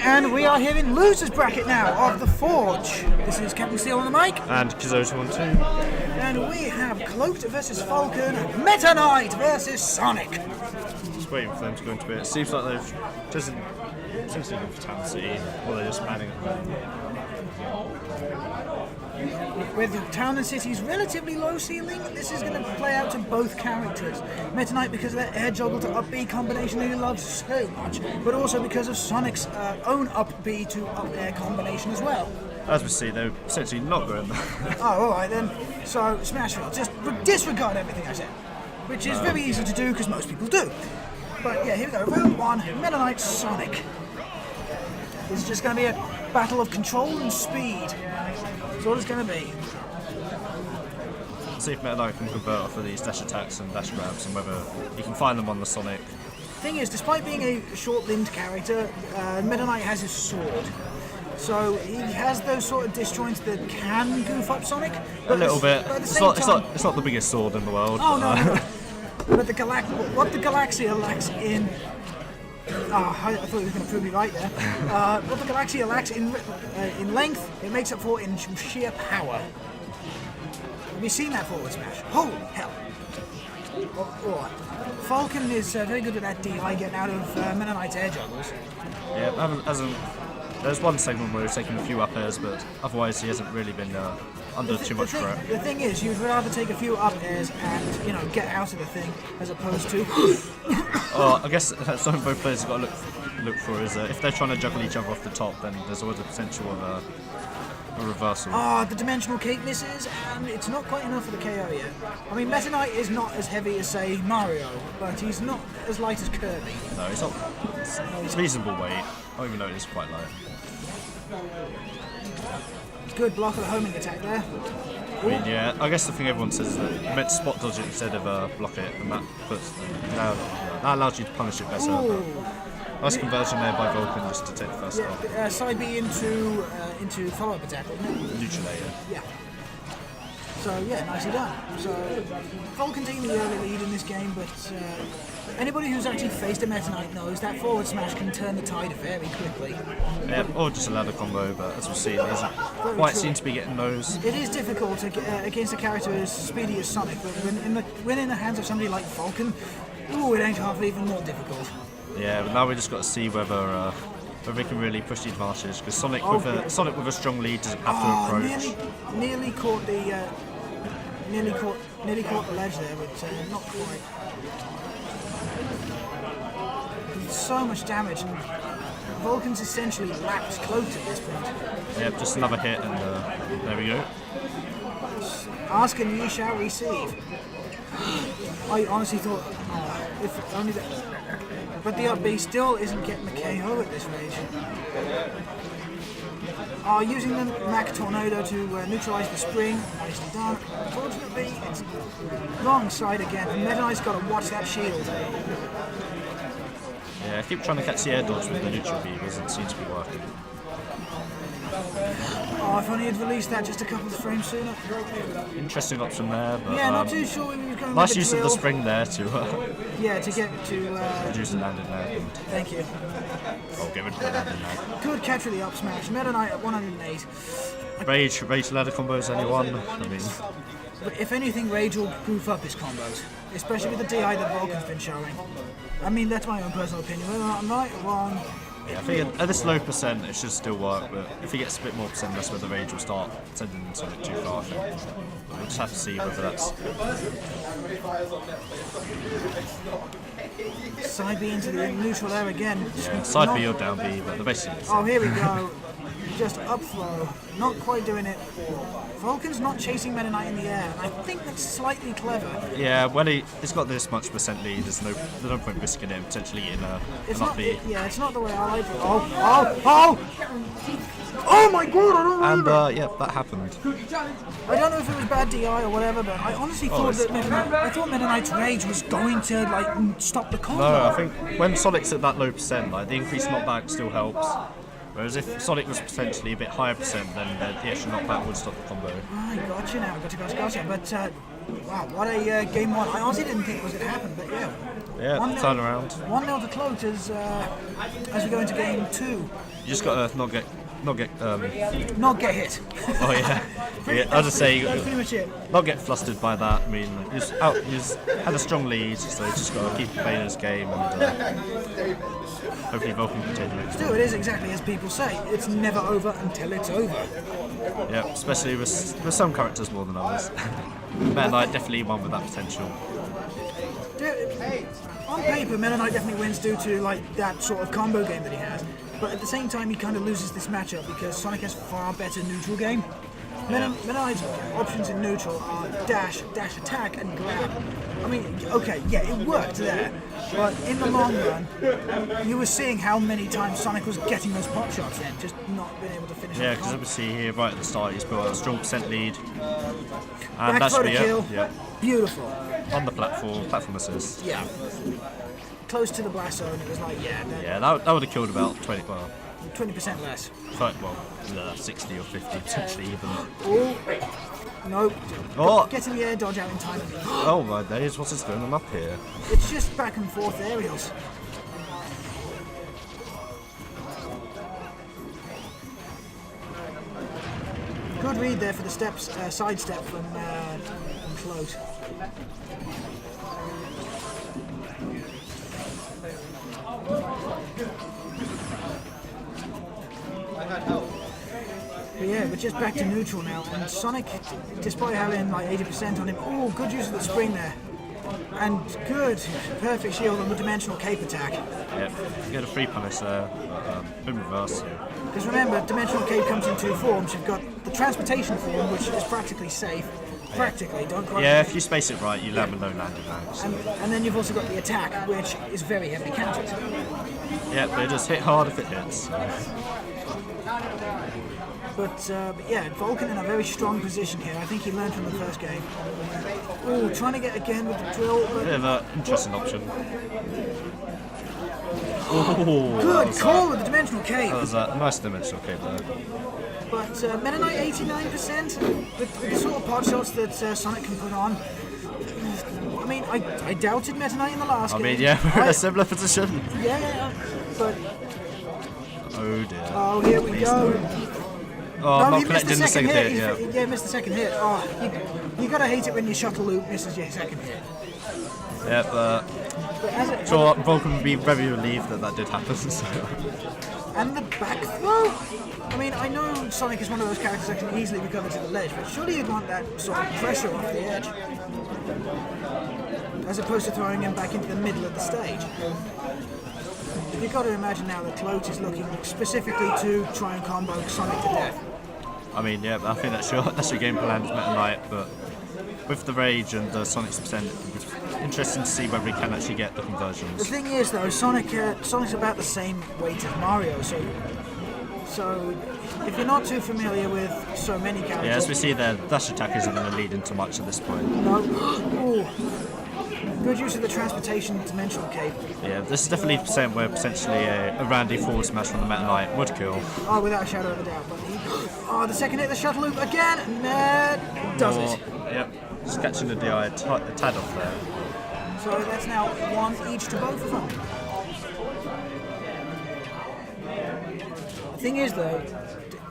And we are here in losers bracket now of the Forge. This is Captain Steel on the mic. And Kizoto too. And we have Cloaked versus Vulcan, Meta Knight versus Sonic. Just waiting for them to go into it. It seems like they've just essentially gone for Town City, or they're just manning it. With Town and City's relatively low ceiling, this is going to play out to both characters. Meta Knight because of their air juggle to up B combination that he loves so much, but also because of Sonic's own up B to up air combination as well. As we see, they're essentially not going there. Oh, alright then. So, Smashville, just disregard everything I said, which is very easy to do because most people do. But yeah, here we go. Round 1, Meta Knight Sonic. This is just going to be a battle of control and speed. That's all it's going to be. See if Meta Knight can convert off of these dash attacks and dash grabs, and whether he can find them on the Sonic. Thing is, despite being a short-limbed character, Meta Knight has his sword. So he has those sort of disjoints that can goof up Sonic. A little bit. It's not the biggest sword in the world. Oh no. But what the Galaxia lacks in. I thought he was going to prove me right there. What the Galaxia lacks in length, it makes up for in sheer power. Have you seen that forward smash? Holy hell! Alright. Vulcan is very good at that DI getting out of Meta Knight's air juggles. Yeah, there's one segment where he's taking a few up airs, but otherwise he hasn't really been under too much threat. The thing is, you'd rather take a few up airs and, get out of the thing, as opposed to... I guess that's something both players have got to look for, is if they're trying to juggle each other off the top, then there's always a potential of a reversal. The dimensional cape misses, and it's not quite enough for the KO yet. I mean, Meta Knight is not as heavy as, say, Mario, but he's not as light as Kirby. No, it's not. It's reasonable weight. I don't even know it is quite light. Good block of the homing attack there. I mean, yeah, I guess the thing everyone says is that you meant to spot dodge it instead of block it, and that allows you to punish it better. Nice conversion there by Vulcan just to take the first off. Side B into follow-up attack, wasn't it? Neutral layer. Yeah. So yeah, nicely done. So Vulcan taking the early lead in this game, but anybody who's actually faced a Meta Knight knows that forward smash can turn the tide very quickly. Yeah, or just a ladder combo, but as we've seen, he doesn't quite seem to be getting those. It is difficult against a character as speedy as Sonic, but when in the hands of somebody like Vulcan, it ain't half even more difficult. Yeah, but now we just got to see whether we can really push the advantage, because Sonic with a strong lead doesn't have to approach. Nearly caught the ledge there, but not quite. So much damage, and Vulcan's essentially lapped Cloaked at this point. Yeah, just another hit, and there we go. Ask and ye shall receive. I honestly thought, if only that. But the up B still isn't getting the KO at this rage. Using the Mac Tornado to neutralise the spring. Nicely done. Unfortunately, it's wrong side again. And Meta Knight's got to watch that shield. Yeah, I keep trying to catch the air dodge with the neutral B, because it seems to be working. If only he'd released that just a couple of frames sooner. Interesting option there, but yeah, not too sure we were going nice use of the spring there to to get to reduce the landing lag. Thank you. Get rid of the landing lag. Good catch with the up smash. Meta Knight at 108. Rage ladder combos only one. I mean, but if anything, Rage will goof up his combos, especially with the DI that Vulcan's been showing. I mean, that's my own personal opinion. Whether I'm right or wrong. Yeah, I think at this low percent it should still work, but if he gets a bit more percent, that's where the Rage will start sending Sonic too far. We'll just have to see whether that's... Side B into the neutral there again. Yeah, side B or down B, but the basic is... here we go. Just up throw. Not quite doing it. Vulcan's not chasing Meta Knight in the air, and I think that's slightly clever. Yeah, when he's got this much percent lead, there's no point risking it potentially in an up B. It's not the way I like it. Oh my god, I don't know. And yeah, that happened. I don't know if it was bad DI or whatever, but I honestly thought that Meta Knight's Rage was going to stop the combo. No, I think when Sonic's at that low percent, the increased knockback still helps. Whereas if Sonic was potentially a bit higher percent, then the extra knockback would stop the combo. I got you now, gotcha. But wow, what a game one. I honestly didn't think it was going to happen, but yeah. Yeah, 1-0 turn around. 1-0 to Cloaked as we go into game 2. You just gotta not get Not get hit. Oh yeah. Yeah, I'll just say That's pretty much it. not get flustered by that. I mean, he's had a strong lead, so he's just got to keep playing his game and hopefully Vulcan can take the next Still, it is exactly as people say. It's never over until it's over. one. Yeah, especially with some characters more than others. Meta Knight definitely one with that potential. On paper, Meta Knight definitely wins due to like that sort of combo game that he has. But at the same time, he kind of loses this matchup because Sonic has far better neutral game. Meta Knight's options in neutral are dash attack, and grab. I mean, okay, yeah, it worked there, but in the long run, you were seeing how many times Sonic was getting those pot shots in, just not being able to finish. Yeah, because obviously here right at the start he's built a strong percent lead, and back that should photo be kill. it. Yeah, Beautiful. on the platform assist. Yeah. Close to the blast zone, it was like, Yeah, that would have killed about 20% less. 60 or 50 potentially even. Oh, no. Oh. Get in the air, dodge out in time. Oh my days, what's this going on up here? It's just back and forth aerials. Good read there for the side step from Cloaked. But yeah, we're just back to neutral now, and Sonic, despite having like 80% on him, oh, good use of the spring there. And good, perfect shield on the dimensional cape attack. Yeah, you get a free punish there, in reverse. Because remember, dimensional cape comes in two forms. You've got the transportation form, which is practically safe. Practically, don't quite. Yeah, if you space it right, you land with no landing ranks. And then you've also got the attack, which is very heavily countered. Yeah, but it just hit hard if it hits. But yeah, Vulcan in a very strong position here. I think he learned from the first game. Oh, trying to get again with the drill. But Bit of an interesting option. Oh, good call with the dimensional cape. That was a nice dimensional cape there. But Meta Knight 89% with the sort of pot shots that Sonic can put on. I mean, I doubted Meta Knight in the last game. I mean, yeah, we're in a similar position. Yeah, but Oh dear. oh, here we go. Oh, No, not connecting the second hit, yeah. Yeah, missed the second hit. Oh, you gotta hate it when your shuttle loop misses your second hit. Yeah, but But as it, sure, Vulcan would be very relieved that did happen. So. and the back throw. I mean, I know Sonic is one of those characters that can easily recover to the ledge, but surely you'd want that sort of pressure off the edge, as opposed to throwing him back into the middle of the stage. You've got to imagine now that Cloaked is looking specifically to try and combo Sonic to death. I mean, yeah, I think that's your game plan is Meta Knight, but with the rage and the Sonic's percent, it's interesting to see whether he can actually get the The conversions. thing is, though, Sonic's about the same weight as Mario, so if you're not too familiar with so many characters, Yeah, as we see there, dash attack isn't going to lead into much at this point. no. Ooh. Good use of the transportation dimensional cape. Yeah, this is definitely percent where potentially a Randy forward smash from the Meta Knight would kill. Oh, without a shadow of a doubt. But the second hit, the shuttle loop again, and does it. Yep, just catching the DI a tad off there. So that's now one each to both of them. The thing is, though,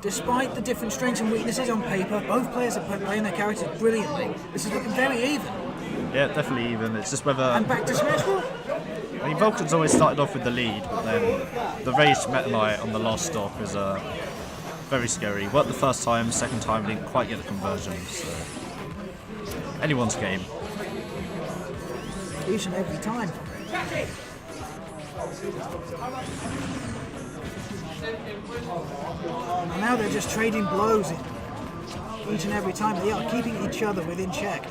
despite the different strengths and weaknesses on paper, both players are playing their characters brilliantly. This is looking very even. Yeah, definitely even. It's just whether... And back to Smash Bros. I mean, Vulcan's always started off with the lead, but then the raged Meta Knight on the last stop is very scary. Worked the first time, second time didn't quite get the conversion, so... Anyone's game. Each and every time. And now they're just trading blows each and every time. They are keeping each other within check.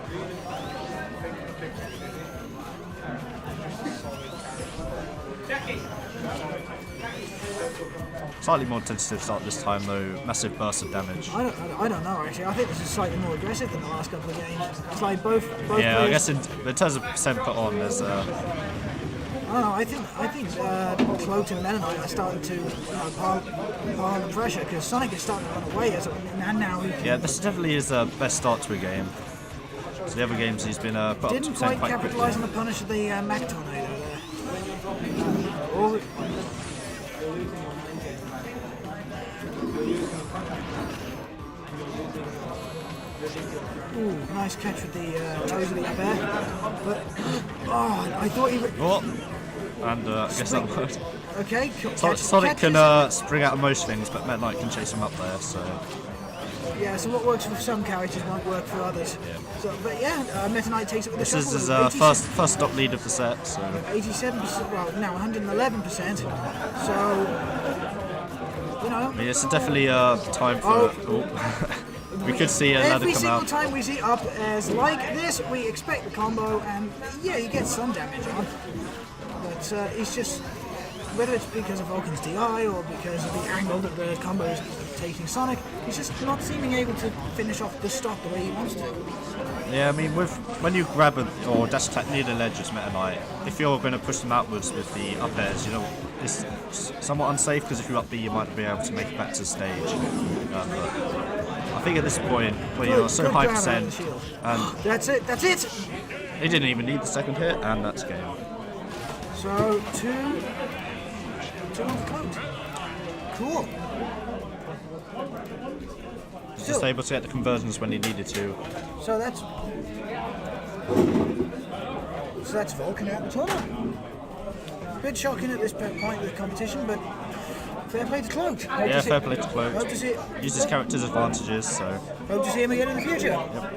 Slightly more tentative start this time though, massive burst of damage. I don't know actually. I think this is slightly more aggressive than the last couple of games. It's like both Yeah, players, I guess in terms of percent put on, there's I don't know. I think Cloaked and Meta Knight are starting to pile on the pressure because Sonic is starting to run away and now he yeah, this definitely is the best start to a game. So the other games he's been put up to didn't percent quite quite capitalise on quickly. the punish of the Mac Tornado there. nice catch with the nose of the up air. But, oh, I thought he would... Oh, and I guess that worked. Okay, Sonic can spring out of most things, but Meta Knight can chase him up there, so... Yeah, so what works for some characters won't work for others. Yeah. So, but yeah, Meta Knight takes it with This a is his shuffle. first stop lead of the set, so... 87%, well, no, 111%. So, you know... I mean, it's definitely time for... we could see a ladder Every come single out. time we see up airs like this, we expect the combo, and yeah, you get some damage on. But it's just... Whether it's because of Vulcan's DI or because of the angle that the combo is taking Sonic, he's just not seeming able to finish off the stop the way he wants to. Yeah, I mean, when you grab or dash attack near the ledge as Meta Knight, if you're going to push them outwards with the up airs, you know, it's somewhat unsafe because if you up B, you might be able to make it back to the stage. But I think at this point, when you're so high percent, and That's it! he didn't even need the second hit, and that's game. So, two on the Cloaked. Cool. Just able to get the conversions when he needed to. So that's Vulcan out the tunnel. A bit shocking at this point in the competition, but fair play to Cloaked. Yeah, fair play to Cloaked. Hope to see Use his character's advantages, so... Hope to see him again in the future. Yep.